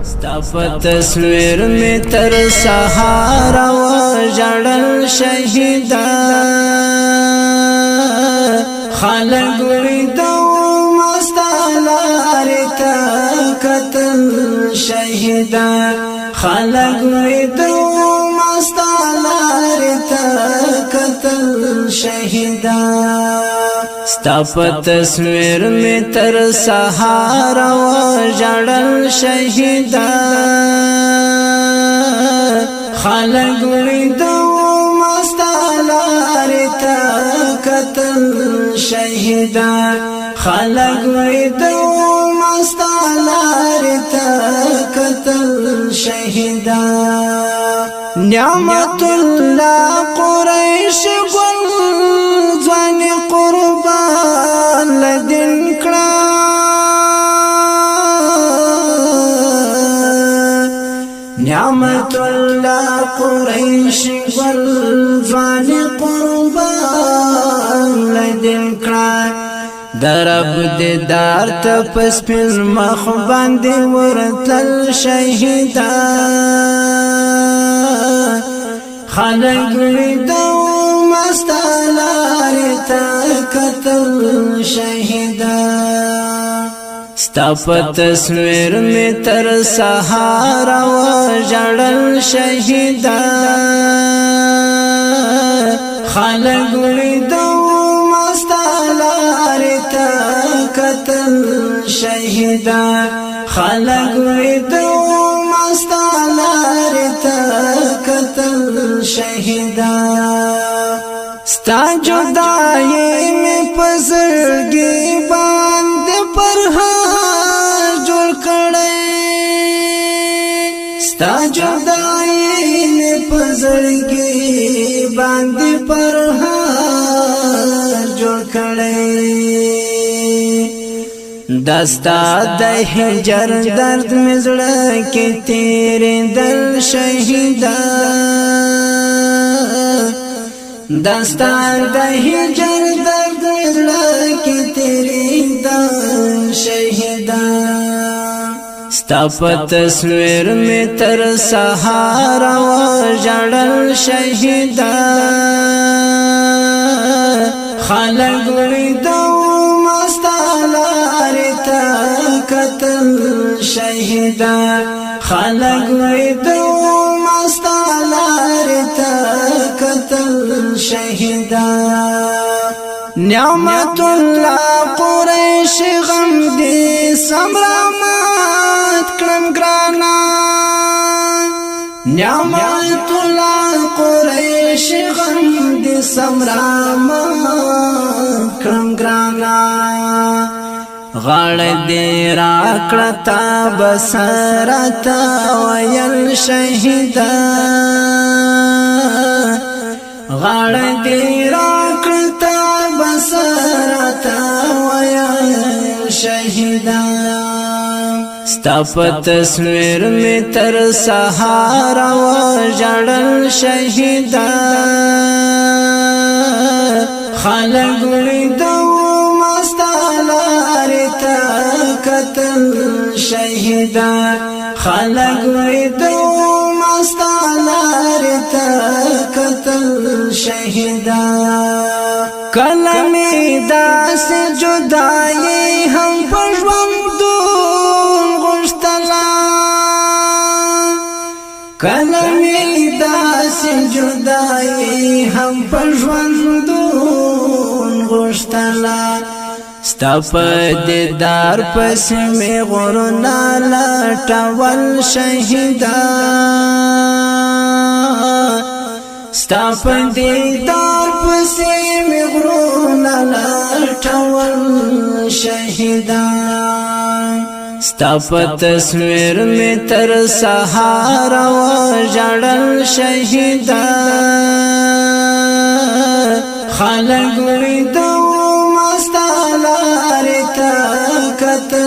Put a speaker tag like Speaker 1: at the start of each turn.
Speaker 1: ستا په تصویر می تر سهار و جړل شهیدا خلق ویدو مستالار تا قتل شهیدا خلق ویدو مستالار تا قتل شهیدا ستا په تصویر می تر سهار و جړل شهیدا خلق ویدو مستالار تا قتل شهیدا خلق ویدو مستالار تا قتل شهیدا نعمت الله قریش گل ځوان قربان لدین کړه نعمت الله قریش گل ځوان قربان لدین کړه درب دیدار ته پس پن مخ باندې ورتل شهیدا خلق ویدو مستالار تا قتل شهیدا ستا په تصویر می تر سهار و جړل شهیدا خلق ویدو مستالار تا قتل شهیدا خلق ویدو مستالار تا قتل شهیدا ستا جدائی میں پزرگی باند پر ہار جوڑ کڑے ستا جدائی میں پزرگی باند پر ہار جوڑ کڑے دستا دہجر درد مزڑا کے تیرے دل شہیدا دستا دہجر درد مزڑا کے تیرے دل شہیدا ستا په تصویر میں تر سهار و جړل شهیدا خلق ویدو قتل شهیدا خلق ویدو مستالار تا قتل شهیدا نعمت الله قریش غم دی سمرامات کړم ګرانا نعمت الله قریش غم دی سمرامات کړم ګرانا غړ دې راکړتا بسرتا ویل شهیدا غړ دې راکړتا بسرتا ویل شهیدا ستا په تصویر می تر سهار و جړل شهیدا خلق ویدو قتل شهیدا خلق ویدو مستالار تا قتل شهیدا کلمی داس جدائی هم پژوندون غشتلا کلمی داس جدائی هم پژوندون غشتلا ستا په دیدار پس می غرنا لټول شهیدا ستا په دیدار پس می غرنا لټول شهیدا ستا په تصویر می تر سهار و جړل شهیدا خلق ویدو قتل